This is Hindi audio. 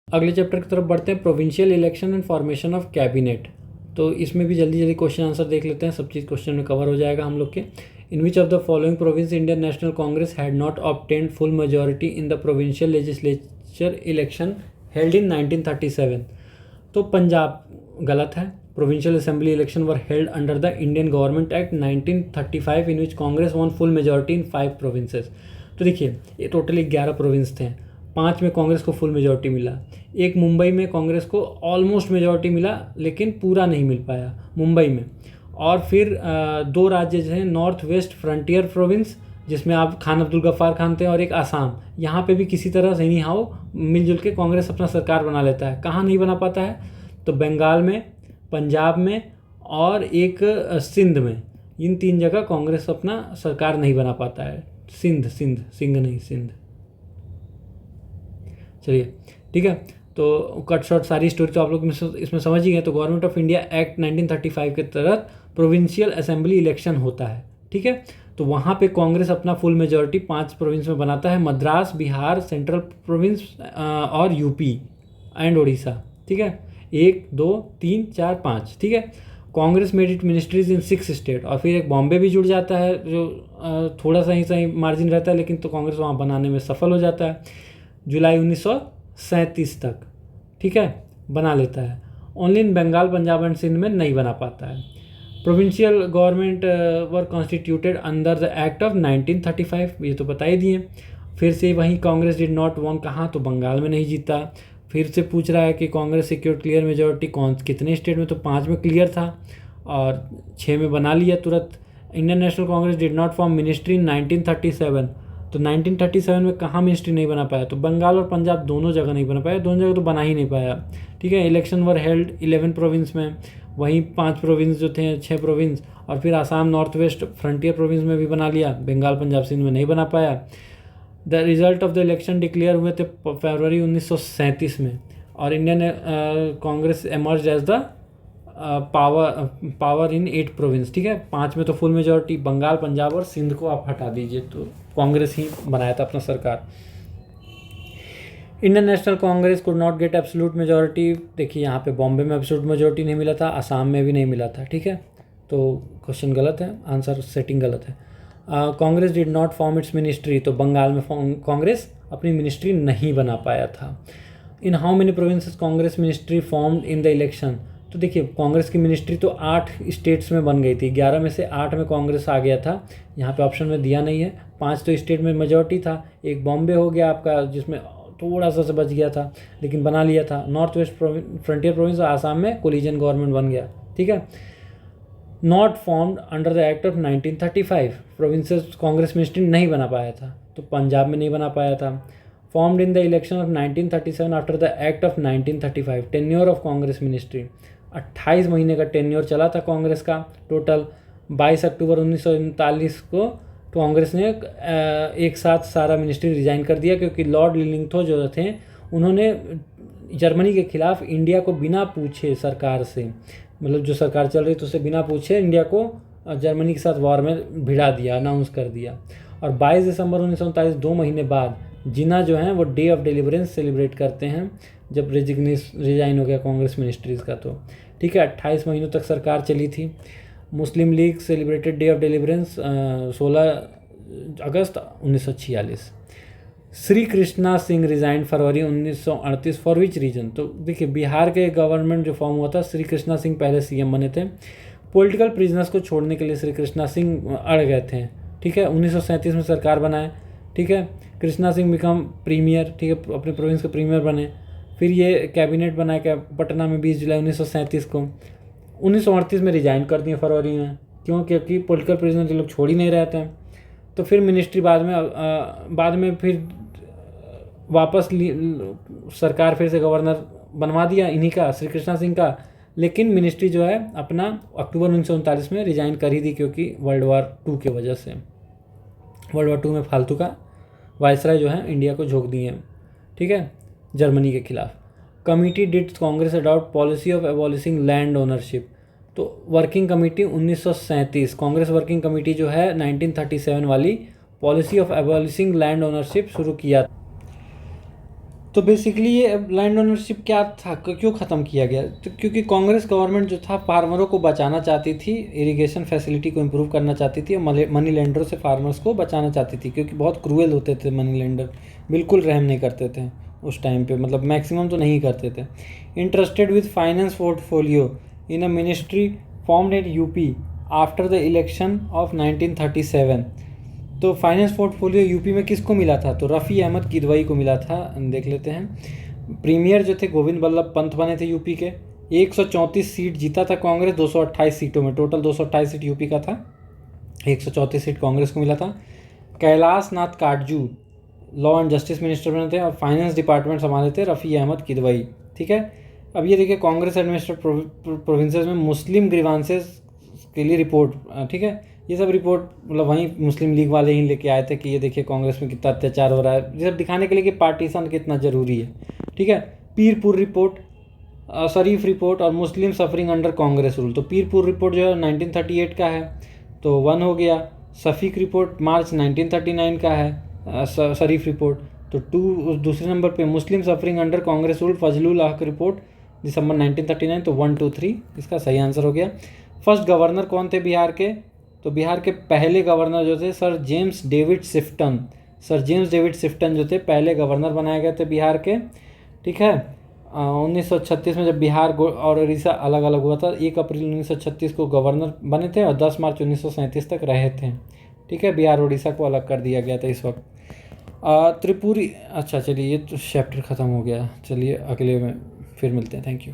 अगले चैप्टर की तरफ बढ़ते हैं, provincial election and formation of cabinet. तो इसमें भी जल्दी जल्दी क्वेश्चन आंसर देख लेते हैं, सब चीज़ क्वेश्चन में कवर हो जाएगा हम लोग के। In which of the following province Indian National Congress had not obtained full majority in the provincial legislature election held in 1937। तो पंजाब गलत है। Provincial assembly election were held under the Indian government act 1935 in which Congress won full majority in 5 provinces. तो देखिए ये टोटली 11 प्रोविंस थे, 5 में कांग्रेस को फुल मेजॉरिटी मिला। एक मुंबई में कांग्रेस को ऑलमोस्ट मेजॉरिटी मिला लेकिन पूरा नहीं मिल पाया मुंबई में। और फिर 2 राज्य जो हैं, नॉर्थ वेस्ट फ्रंटियर प्रोविंस जिसमें आप खान अब्दुल गफ्फार खान थे, और एक आसाम, यहाँ पे भी किसी तरह से नहीं हाउ मिलजुल के कांग्रेस अपना सरकार बना लेता है। कहाँ नहीं बना पाता है? तो बंगाल में, पंजाब में और एक सिंध में। इन 3 जगह कांग्रेस अपना सरकार नहीं बना पाता है। सिंध नहीं, सिंध। चलिए ठीक है, तो कट शॉर्ट सारी स्टोरी तो आप लोग इसमें समझ ही गए। तो गवर्नमेंट ऑफ इंडिया एक्ट 1935 के तहत प्रोविंशियल असेंबली इलेक्शन होता है, ठीक है। तो वहाँ पे कांग्रेस अपना फुल मेजॉरिटी 5 प्रोविंस में बनाता है, मद्रास, बिहार, सेंट्रल प्रोविंस और यूपी एंड उड़ीसा, ठीक है। 1 2 3 4 5, ठीक है। Congress made it ministries in 6 state, और फिर एक बॉम्बे भी जुड़ जाता है जो थोड़ा सा ही सही मार्जिन रहता है, लेकिन तो कांग्रेस वहाँ बनाने में सफल हो जाता है जुलाई 1937 तक, ठीक है, बना लेता है। Only in Bengal, Punjab and Sindh में नहीं बना पाता है। Provincial government were constituted under the act of 1935, ये तो बता ही दिए। फिर से वहीं कांग्रेस डिड नॉट वॉन, कहाँ? तो बंगाल में नहीं जीता। फिर से पूछ रहा है कि कांग्रेस सिक्योर्ड क्लियर मेजॉरिटी कितने स्टेट में? तो 5 में क्लियर था और 6 में बना लिया तुरंत। Indian National Congress did not form ministry इन 1937, तो 1937 में कहाँ मिनिस्ट्री नहीं बना पाया? तो बंगाल और पंजाब दोनों जगह नहीं बना पाया, दोनों जगह तो बना ही नहीं पाया, ठीक है। इलेक्शन वर हेल्ड 11 प्रोविंस में, वहीं 5 प्रोविंस जो थे, 6 प्रोविंस, और फिर Assam, north west frontier province में भी बना लिया, बंगाल, पंजाब, सिंध में नहीं बना पाया। The result of the election declared हुए थे फरवरी 1937 में, और Indian Congress emerge as the power in 8 province, ठीक है। 5 में तो फुल मेजॉरिटी, बंगाल, पंजाब और सिंध को आप हटा दीजिए, तो कांग्रेस ही बनाया था अपना सरकार। Indian National Congress could not gate absolute majority, देखिए यहाँ पे बॉम्बे में एब्सोल्यूट मेजॉरिटी नहीं मिला था, आसाम में भी नहीं मिला था, ठीक है। तो क्वेश्चन गलत है, आंसर सेटिंग गलत है। Congress did not form it's ministry, तो बंगाल में कांग्रेस अपनी मिनिस्ट्री नहीं बना पाया था। In how many provinces Congress ministry formed in the election, तो देखिए कांग्रेस की मिनिस्ट्री तो 8 स्टेट्स में बन गई थी, 11 में से 8 में कांग्रेस आ गया था, यहाँ पे ऑप्शन में दिया नहीं है। 5 तो स्टेट में मेजॉरिटी था, एक बॉम्बे हो गया आपका जिसमें थोड़ा सा से बच गया था लेकिन बना लिया था। North west frontier province Assam में कोलिजन गवर्नमेंट बन गया, ठीक है। Not formed under the act of 1935, provinces Congress ministry नहीं बना पाया था, तो पंजाब में नहीं बना पाया था। Formed in the election of 1937 after the act of 1935, tenure of Congress ministry 28 महीने का टेन्योर चला था कांग्रेस का टोटल। 22 अक्टूबर 1939 को कांग्रेस ने एक साथ सारा मिनिस्ट्री रिजाइन कर दिया, क्योंकि लॉर्ड लिलिंगथो जो थे उन्होंने जर्मनी के खिलाफ इंडिया को बिना पूछे सरकार से, मतलब जो सरकार चल रही थी उससे बिना पूछे इंडिया को जर्मनी के साथ वॉर में भिड़ा दिया, अनाउंस कर दिया। और 22 दिसंबर 1939, 2 महीने बाद जिना जो हैं वो डे ऑफ डिलीवरेंस सेलिब्रेट करते हैं, जब रिजाइन हो गया कांग्रेस मिनिस्ट्रीज़ का, तो ठीक है। 28 महीनों तक सरकार चली थी। Muslim League celebrated day of deliverance 16 August 1946। Shri Krishna Singh resign February 1938 for which reason, तो देखिए बिहार के गवर्नमेंट जो फॉर्म हुआ था, श्री कृष्णा सिंह पहले सीएम बने थे। पॉलिटिकल प्रिजनर्स को छोड़ने के लिए श्री कृष्णा सिंह अड़ गए थे, ठीक है। 1937 में सरकार बनाए, ठीक है। कृष्णा सिंह बिकम प्रीमियर, ठीक है, अपने प्रोविंस के प्रीमियर बने। फिर ये कैबिनेट बनाया क्या पटना में 20 जुलाई 1937 को। 1938 में रिजाइन कर दिए फरवरी में, क्योंकि पॉलिटिकल प्रिजनर के लोग छोड़ ही नहीं रहे थे। तो फिर मिनिस्ट्री बाद में फिर वापस सरकार फिर से गवर्नर बनवा दिया इन्हीं का, श्री कृष्णा सिंह का, लेकिन मिनिस्ट्री जो है अपना अक्टूबर 1939 में रिजाइन कर ही दी, क्योंकि वर्ल्ड वार 2 की वजह से। वर्ल्ड वार 2 में फालतू का वायसराय जो है इंडिया को झोंक दिए, ठीक है, जर्मनी के खिलाफ। Committee did Congress adopt policy of abolishing land ownership, तो working committee 1937, Congress working committee जो है 1937 वाली policy of abolishing land ownership शुरू किया। तो बेसिकली ये लैंड ओनरशिप क्या था, क्यों ख़त्म किया गया? तो क्योंकि कांग्रेस गवर्नमेंट जो था फार्मरों को बचाना चाहती थी, इरिगेशन फैसिलिटी को इम्प्रूव करना चाहती थी, और मनी लेंडरों से फार्मर्स को बचाना चाहती थी, क्योंकि बहुत क्रूएल होते थे मनी लेंडर, बिल्कुल रहम नहीं करते थे उस टाइम पे, मतलब मैक्सिमम तो नहीं करते थे। Interested with finance portfolio in a ministry formed in UP after the election of 1937। तो फाइनेंस पोर्टफोलियो यूपी में किसको मिला था? तो रफ़ी अहमद किदवई को मिला था। देख लेते हैं। प्रीमियर जो थे गोविंद बल्लभ पंत बने थे यूपी के। 134 सीट जीता था कांग्रेस 228 सीटों में, टोटल 228 सीट यूपी का था, 134 सीट कांग्रेस को मिला था। Kailash Nath Katju law and justice minister बने थे, और फाइनेंस डिपार्टमेंट संभाले थे रफ़ी अहमद किदवई। ठीक है, अब ये देखिए कांग्रेस एडमिनिस्ट्रेटेड प्रोविंसेस में मुस्लिम ग्रीवांसेस के लिए रिपोर्ट। ठीक है, ये सब रिपोर्ट मतलब वहीं मुस्लिम लीग वाले ही लेके आए थे कि ये देखिए कांग्रेस में कितना अत्याचार हो रहा है, ये सब दिखाने के लिए कि पार्टीशन कितना ज़रूरी है। ठीक है, पीरपुर रिपोर्ट, शरीफ रिपोर्ट और मुस्लिम सफरिंग अंडर कांग्रेस रूल। तो पीरपुर रिपोर्ट जो है 1938 का है, तो 1 हो गया। शफीक रिपोर्ट मार्च 1939 का है, शरीफ रिपोर्ट, तो 2। दूसरे नंबर पे Muslim suffering under Congress rule Fazlul Haq report दिसंबर 1939, तो 1 2 3 इसका सही आंसर हो गया। फर्स्ट गवर्नर कौन थे बिहार के? तो बिहार के पहले गवर्नर जो थे sir James David Sifton. Sir James David Sifton जो थे पहले गवर्नर बनाए गए थे बिहार के। ठीक है, 1936 में जब बिहार और उड़ीसा अलग अलग हुआ था, 1 अप्रैल 1936 को गवर्नर बने थे और 10 मार्च 1937 तक रहे थे। ठीक है, बिहार उड़ीसा को अलग कर दिया गया था इस वक्त। त्रिपुरी, अच्छा चलिए ये तो चैप्टर ख़त्म हो गया, चलिए अगले में फिर मिलते हैं। Thank you.